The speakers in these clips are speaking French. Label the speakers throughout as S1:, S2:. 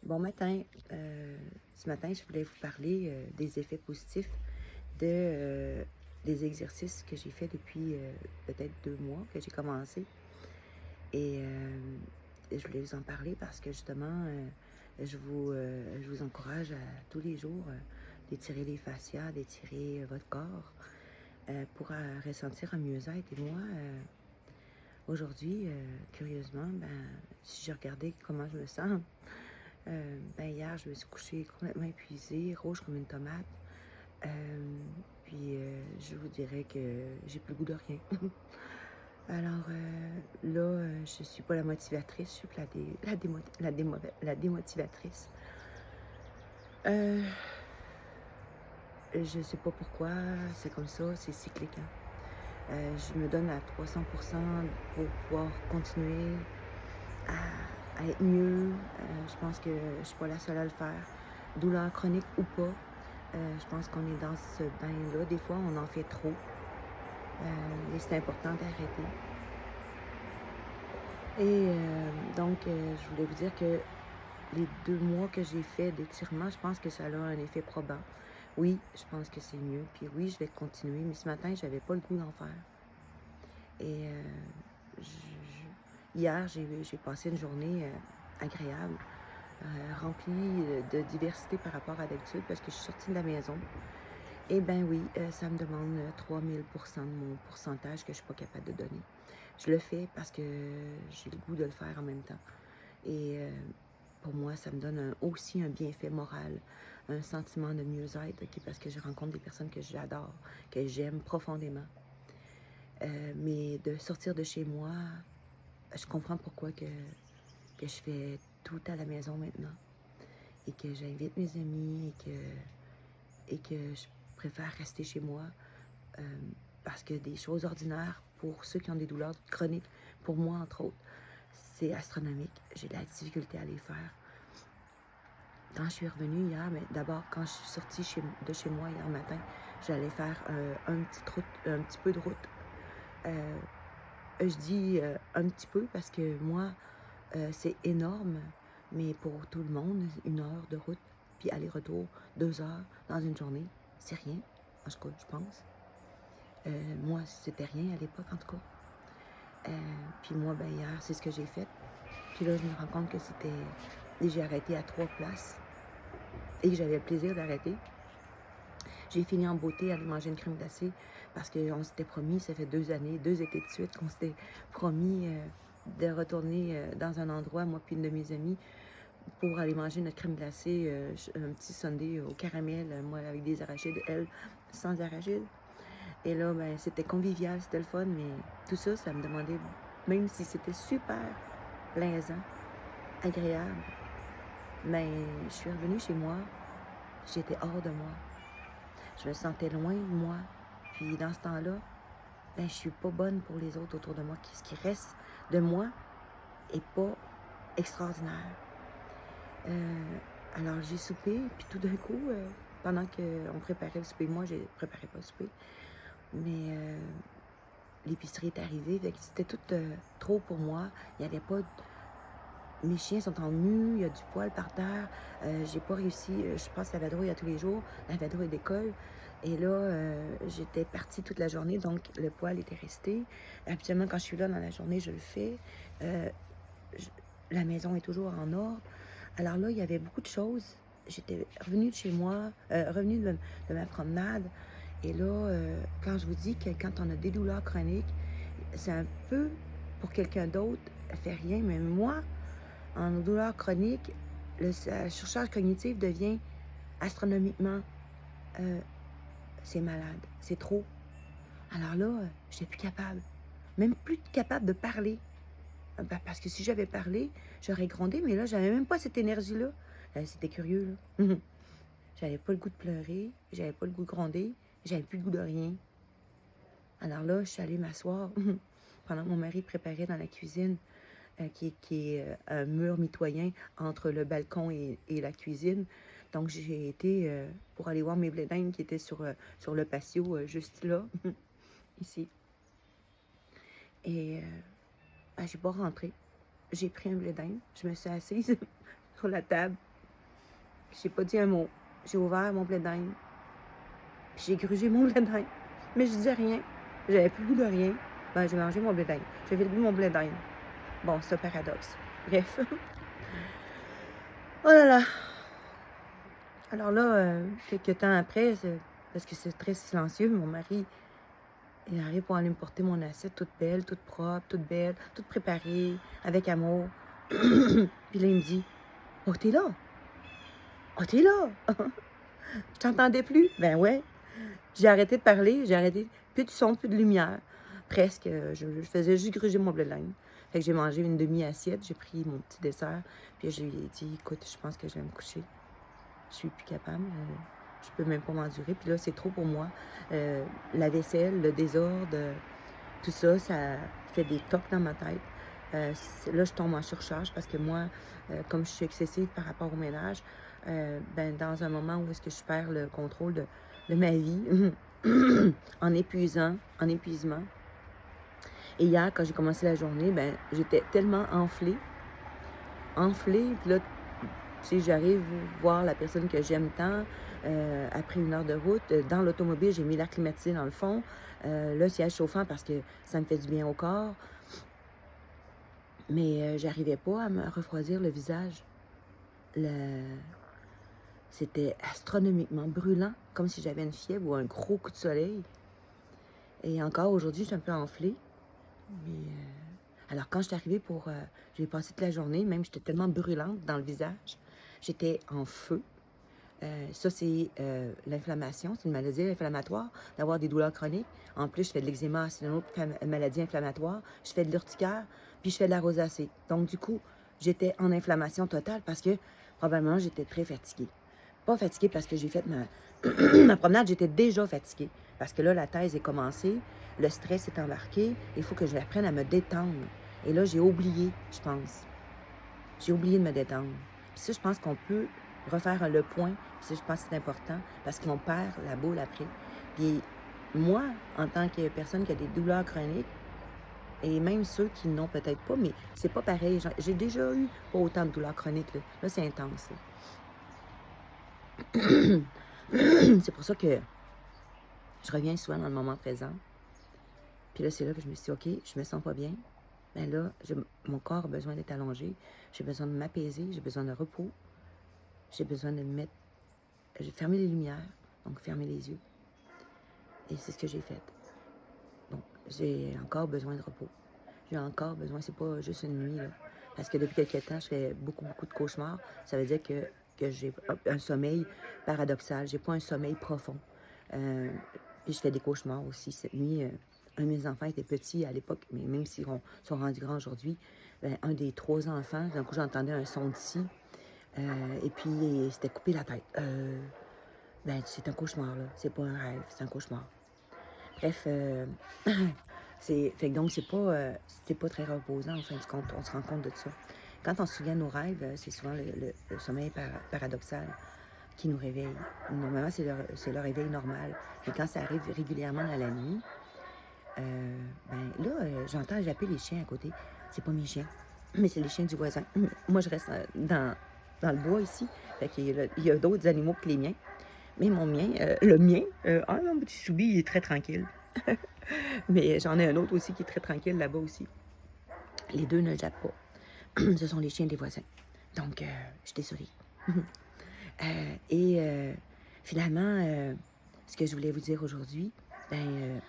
S1: Bon matin. Ce matin, je voulais vous parler des effets positifs de, des exercices que j'ai fait depuis peut-être 2 mois que j'ai commencé. Et je voulais vous en parler parce que justement, je vous encourage à tous les jours d'étirer les fascias, d'étirer votre corps pour ressentir un mieux-être. Et moi, aujourd'hui, curieusement, si je regardais comment je me sens, hier, je me suis couchée complètement épuisée, rouge comme une tomate. Je vous dirais que j'ai plus le goût de rien. Alors là, je suis pas la motivatrice, je suis plus la démotivatrice. Je sais pas pourquoi, c'est comme ça, c'est cyclique, hein. Je me donne à 300 pour pouvoir continuer à être mieux. Je pense que je suis pas la seule à le faire. Douleur chronique ou pas, je pense qu'on est dans ce bain-là. Des fois, on en fait trop. Et c'est important d'arrêter. Je voulais vous dire que les 2 mois que j'ai fait d'étirement, je pense que ça a un effet probant. Oui, je pense que c'est mieux. Puis oui, je vais continuer. Mais ce matin, j'avais pas le goût d'en faire. Et hier, j'ai passé une journée agréable, remplie de diversité par rapport à d'habitude parce que je suis sortie de la maison. Eh bien oui, ça me demande 3000% de mon pourcentage que je ne suis pas capable de donner. Je le fais parce que j'ai le goût de le faire en même temps. Et pour moi, ça me donne aussi un bienfait moral, un sentiment de mieux-être, parce que je rencontre des personnes que j'adore, que j'aime profondément. Mais de sortir de chez moi, je comprends pourquoi que je fais tout à la maison maintenant. Et que j'invite mes amis et que je préfère rester chez moi. Euh, Parce que des choses ordinaires, pour ceux qui ont des douleurs chroniques, pour moi entre autres, c'est astronomique. J'ai de la difficulté à les faire. Quand je suis revenue hier, mais d'abord, quand je suis sortie de chez moi hier matin, j'allais faire un petit peu de route. Je dis un petit peu parce que moi, c'est énorme, mais pour tout le monde, 1 heure de route, puis aller-retour, 2 heures dans une journée, c'est rien, en tout cas, je pense. Moi, c'était rien à l'époque, en tout cas. Puis moi, hier, c'est ce que j'ai fait. Puis là, je me rends compte que j'ai arrêté à 3 places et que j'avais le plaisir d'arrêter. J'ai fini en beauté à aller manger une crème glacée parce qu'on s'était promis, ça fait 2 années, 2 étés de suite, qu'on s'était promis de retourner dans un endroit, moi puis une de mes amies, pour aller manger notre crème glacée, un petit sundae au caramel, moi avec des arachides, elle sans arachides. Et là, c'était convivial, c'était le fun, mais tout ça, ça me demandait, même si c'était super plaisant, agréable, je suis revenue chez moi, j'étais hors de moi. Je me sentais loin de moi. Puis dans ce temps-là, je suis pas bonne pour les autres autour de moi. Ce qui reste de moi est pas extraordinaire. Alors j'ai soupé, puis tout d'un coup, pendant qu'on préparait le souper, moi, j'ai préparé pas le souper, mais l'épicerie est arrivée, fait que c'était tout trop pour moi. Il y avait pas... Mes chiens sont en mue, il y a du poil par terre. J'ai pas réussi, je passe la vadrouille à tous les jours, la vadrouille d'école. Et là, j'étais partie toute la journée, donc le poil était resté. Habituellement, quand je suis là dans la journée, je le fais. Euh, je- la maison est toujours en ordre. Alors là, il y avait beaucoup de choses. J'étais revenue de chez moi, revenue de ma promenade. Et là, quand je vous dis que quand on a des douleurs chroniques, c'est un peu pour quelqu'un d'autre, elle fait rien, mais moi, en douleurs chroniques, la surcharge cognitive devient astronomiquement, euh, c'est malade, c'est trop. Alors là, je n'étais plus capable, même plus capable de parler. Parce que si j'avais parlé, j'aurais grondé, mais là, j'avais même pas cette énergie-là. C'était curieux, là. J'avais pas le goût de pleurer, j'avais pas le goût de gronder, j'avais plus le goût de rien. Alors là, je suis allée m'asseoir pendant que mon mari préparait dans la cuisine, qui est un mur mitoyen entre le balcon et la cuisine. Donc, j'ai été pour aller voir mes blés d'Inde qui étaient sur le patio, juste là, ici. Et j'ai pas rentré. J'ai pris un blé d'Inde, je me suis assise sur la table, J'ai pas dit un mot. J'ai ouvert mon blé d'Inde, puis j'ai grugé mon blé d'Inde. Mais je disais rien. J'avais plus le goût de rien. Ben, j'ai mangé mon blé d'Inde. J'avais le goût de mon blé d'Inde. Bon, c'est un paradoxe. Bref. Oh là là! Alors là, quelques temps après, parce que c'est très silencieux, mon mari, il arrive pour aller me porter mon assiette toute belle, toute propre, toute belle, toute préparée, avec amour. Puis là, il me dit, « Oh, t'es là! Oh, t'es là! Je t'entendais plus! » Ben ouais. J'ai arrêté de parler, j'ai arrêté. Plus de son, plus de lumière. Presque. Je faisais juste gruger mon blé de laine. Fait que j'ai mangé une demi-assiette, j'ai pris mon petit dessert, puis je lui ai dit, écoute, je pense que je vais me coucher. Je suis plus capable. Je peux même pas m'endurer. Puis là, c'est trop pour moi. La vaisselle, le désordre, tout ça, ça fait des tocs dans ma tête. Là, je tombe en surcharge parce que moi, comme je suis excessive par rapport au ménage, ben, dans un moment où est-ce que je perds le contrôle de ma vie, en épuisement. Et hier, quand j'ai commencé la journée, ben, j'étais tellement enflée, puis là, tu sais, j'arrive voir la personne que j'aime tant, après 1 heure de route. Dans l'automobile, j'ai mis l'air climatisé dans le fond, le siège chauffant parce que ça me fait du bien au corps. Mais j'arrivais pas à me refroidir le visage. C'était astronomiquement brûlant, comme si j'avais une fièvre ou un gros coup de soleil. Et encore aujourd'hui, je suis un peu enflée. Mais alors, quand je suis arrivée j'ai passé toute la journée, même j'étais tellement brûlante dans le visage. J'étais en feu. Ça, c'est l'inflammation. C'est une maladie inflammatoire, d'avoir des douleurs chroniques. En plus, je fais de l'eczéma, c'est une autre maladie inflammatoire. Je fais de l'urticaire, puis je fais de la rosacée. Donc, du coup, j'étais en inflammation totale parce que probablement j'étais très fatiguée. Pas fatiguée parce que j'ai fait ma promenade, j'étais déjà fatiguée. Parce que là, la thèse est commencée, le stress est embarqué, il faut que je apprenne à me détendre. Et là, j'ai oublié, je pense. J'ai oublié de me détendre. Puis ça, je pense qu'on peut refaire le point. Puis ça, je pense que c'est important parce qu'on perd la boule après. Puis moi, en tant que personne qui a des douleurs chroniques, et même ceux qui n'ont peut-être pas, mais c'est pas pareil. J'ai déjà eu pas autant de douleurs chroniques. Là c'est intense. C'est pour ça que je reviens souvent dans le moment présent. Puis là, c'est là que je me suis dit, OK, je me sens pas bien. Ben là, mon corps a besoin d'être allongé. J'ai besoin de m'apaiser. J'ai besoin de repos. J'ai besoin de me mettre... J'ai fermé les lumières, donc fermé les yeux. Et c'est ce que j'ai fait. Donc, j'ai encore besoin de repos. J'ai encore besoin, c'est pas juste une nuit, là. Parce que depuis quelques temps, je fais beaucoup de cauchemars. Ça veut dire que j'ai un sommeil paradoxal. J'ai pas un sommeil profond. Puis je fais des cauchemars aussi. Cette nuit, un de mes enfants était petit à l'époque, mais même s'ils sont rendus grands aujourd'hui, ben, un des 3 enfants, d'un coup, j'entendais un son d'ici. Et puis, il s'était coupé la tête. Ben, c'est un cauchemar, là. C'est pas un rêve, c'est un cauchemar. Bref, fait que donc, c'est pas très reposant, en fin de compte. On se rend compte de ça. Quand on se souvient de nos rêves, c'est souvent le sommeil paradoxal qui nous réveille. Normalement, c'est le réveil normal. Mais quand ça arrive régulièrement dans la nuit, ben là, j'entends japper les chiens à côté. C'est pas mes chiens, mais c'est les chiens du voisin. Moi, je reste dans le bois ici. Fait qu'il y a d'autres animaux que les miens. Mais le mien, ah non, petit Choubi, il est très tranquille. Mais j'en ai un autre aussi qui est très tranquille là-bas aussi. Les deux ne jappent pas. Ce sont les chiens des voisins. Donc, je t'ai souri. Finalement, ce que je voulais vous dire aujourd'hui, ben,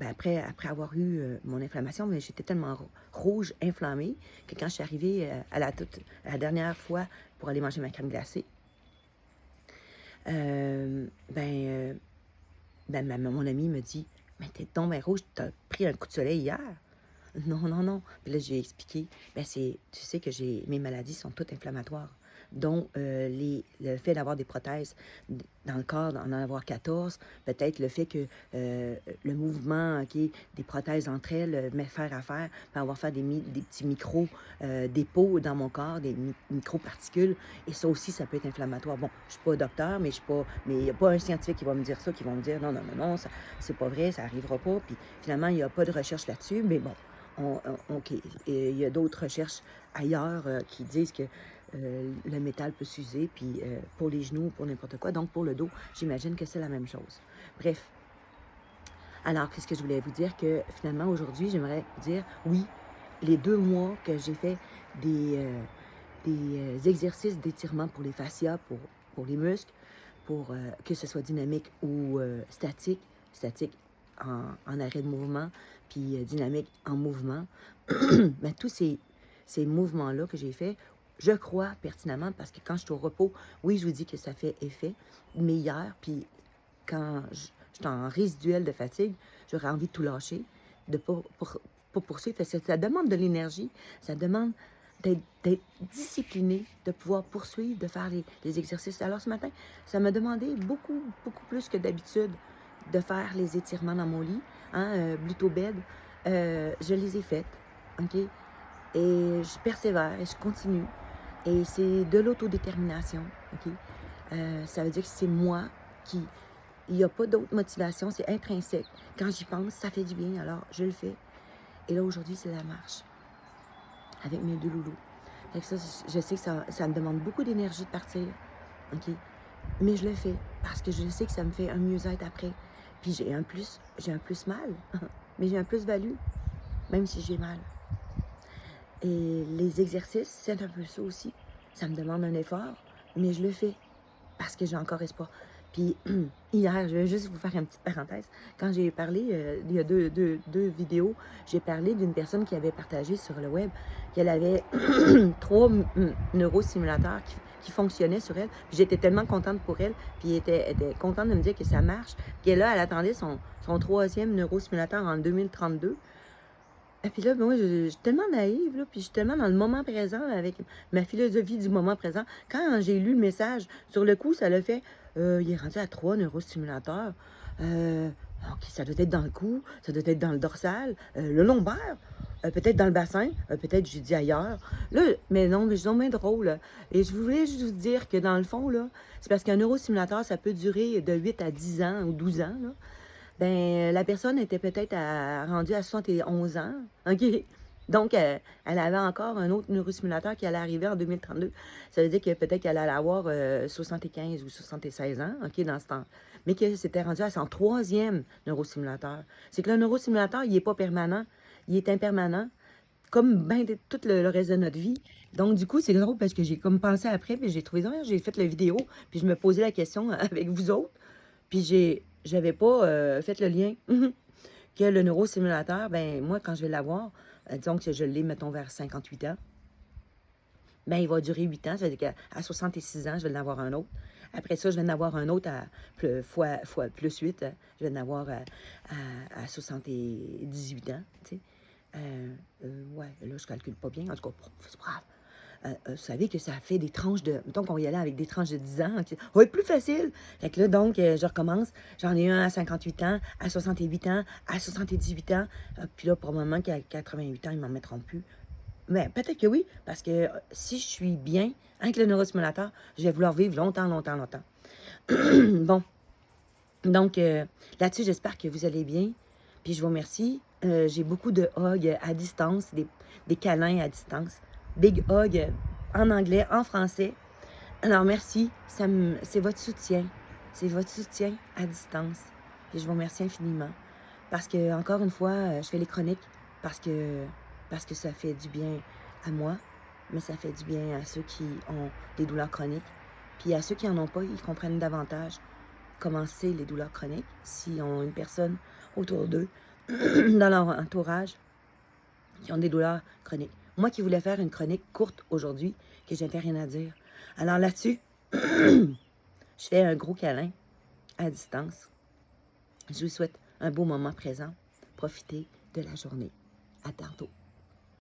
S1: après avoir eu mon inflammation, ben, j'étais tellement rouge, inflammée, que quand je suis arrivée à la dernière fois pour aller manger ma crème glacée, mon ami me dit, « Mais t'es donc bien rouge, t'as pris un coup de soleil hier? » Non, non, non. Puis là, j'ai expliqué, tu sais que mes maladies sont toutes inflammatoires, dont le fait d'avoir des prothèses dans le corps, d'en avoir 14, peut-être le fait que le mouvement des prothèses entre elles, me faire affaire, peut avoir fait des petits dépôts dans mon corps, des micro-particules, et ça aussi, ça peut être inflammatoire. Bon, je suis pas docteur, mais il n'y a pas un scientifique qui va me dire ça, qui va me dire non, non, non, non, ça, c'est pas vrai, ça arrivera pas, puis finalement, il n'y a pas de recherche là-dessus, mais bon, OK. Il y a d'autres recherches ailleurs qui disent que le métal peut s'user, puis pour les genoux, pour n'importe quoi. Donc, pour le dos, j'imagine que c'est la même chose. Bref. Alors, qu'est-ce que je voulais vous dire? Que finalement, aujourd'hui, j'aimerais vous dire, oui, les 2 mois que j'ai fait des exercices d'étirement pour les fascias, pour les muscles, pour que ce soit dynamique ou statique en arrêt de mouvement, puis dynamique en mouvement, ben, tous ces mouvements-là que j'ai faits, je crois pertinemment, parce que quand je suis au repos, oui, je vous dis que ça fait effet, mais hier, puis quand je suis en résiduel de fatigue, j'aurais envie de tout lâcher, de pas poursuivre, parce que ça demande de l'énergie, ça demande d'être discipliné, de pouvoir poursuivre, de faire les exercices. Alors ce matin, ça m'a demandé beaucoup, beaucoup plus que d'habitude de faire les étirements dans mon lit, hein, Bluto bed. Je les ai faites, OK? Et je persévère et je continue. Et c'est de l'autodétermination, OK? Ça veut dire que c'est moi qui... Il n'y a pas d'autre motivation, c'est intrinsèque. Quand j'y pense, ça fait du bien, alors je le fais. Et là, aujourd'hui, c'est la marche avec mes 2 loulous. Fait que ça, je sais que ça me demande beaucoup d'énergie de partir, OK? Mais je le fais parce que je sais que ça me fait un mieux-être après. Puis j'ai un plus mal, mais j'ai un plus-value, même si j'ai mal. Et les exercices, c'est un peu ça aussi. Ça me demande un effort, mais je le fais parce que j'ai encore espoir. Puis hier, je vais juste vous faire une petite parenthèse. Quand j'ai parlé, il y a deux vidéos, j'ai parlé d'une personne qui avait partagé sur le web qu'elle avait 3 neurosimulateurs qui fonctionnaient sur elle. Puis j'étais tellement contente pour elle, puis elle était contente de me dire que ça marche. Puis là, elle attendait son 3e neurosimulateur en 2032. Et puis là, ben moi, je suis tellement naïve, là, puis je suis tellement dans le moment présent avec ma philosophie du moment présent. Quand j'ai lu le message, sur le coup, ça l'a fait, il est rendu à 3 neurostimulateurs. OK, ça doit être dans le cou, ça doit être dans le dorsal, le lombaire, peut-être dans le bassin, peut-être, j'ai dit ailleurs. Là, mais non, mais je suis bien drôle. Là. Et je voulais juste vous dire que dans le fond, là, c'est parce qu'un neurostimulateur, ça peut durer de 8 à 10 ans ou 12 ans, là. Ben, la personne était peut-être rendue à 71 ans, OK? Donc, elle avait encore un autre neurostimulateur qui allait arriver en 2032. Ça veut dire que peut-être qu'elle allait avoir 75 ou 76 ans, OK, dans ce temps. Mais que c'était rendu à son 3e neurostimulateur. C'est que le neurostimulateur, il n'est pas permanent, il est impermanent, comme ben tout le reste de notre vie. Donc, du coup, c'est drôle parce que j'ai comme pensé après, puis j'ai trouvé ça, j'ai fait la vidéo, puis je me posais la question avec vous autres. Puis j'avais pas fait le lien que le neurosimulateur, ben moi, quand je vais l'avoir, disons que je l'ai, mettons, vers 58 ans, ben il va durer 8 ans. Ça veut dire qu'à 66 ans, je vais en avoir un autre. Après ça, je vais en avoir un autre à fois plus 8. Je vais en avoir à 78 ans, tu sais. Ouais, là, je calcule pas bien. En tout cas, c'est pas grave. Vous savez que ça fait des tranches de... Mettons qu'on y allait avec des tranches de 10 ans. Ça va être plus facile. Fait que là, donc, je recommence. J'en ai un à 58 ans, à 68 ans, à 78 ans. Puis là, pour le moment, qu'à 88 ans, ils m'en mettront plus. Mais peut-être que oui, parce que si je suis bien avec le neurostimulateur, je vais vouloir vivre longtemps, longtemps, longtemps. Bon. Donc, là-dessus, j'espère que vous allez bien. Puis je vous remercie. J'ai beaucoup de hugs à distance, des câlins à distance. Big hug en anglais, en français. Alors, merci. C'est votre soutien. C'est votre soutien à distance. Et je vous remercie infiniment. Parce que, encore une fois, je fais les chroniques parce que ça fait du bien à moi, mais ça fait du bien à ceux qui ont des douleurs chroniques. Puis à ceux qui n'en ont pas, ils comprennent davantage comment c'est les douleurs chroniques, s'ils ont une personne autour d'eux, dans leur entourage, qui ont des douleurs chroniques. Moi qui voulais faire une chronique courte aujourd'hui, que j'avais rien à dire. Alors là-dessus, je fais un gros câlin à distance. Je vous souhaite un beau moment présent. Profitez de la journée. À tantôt.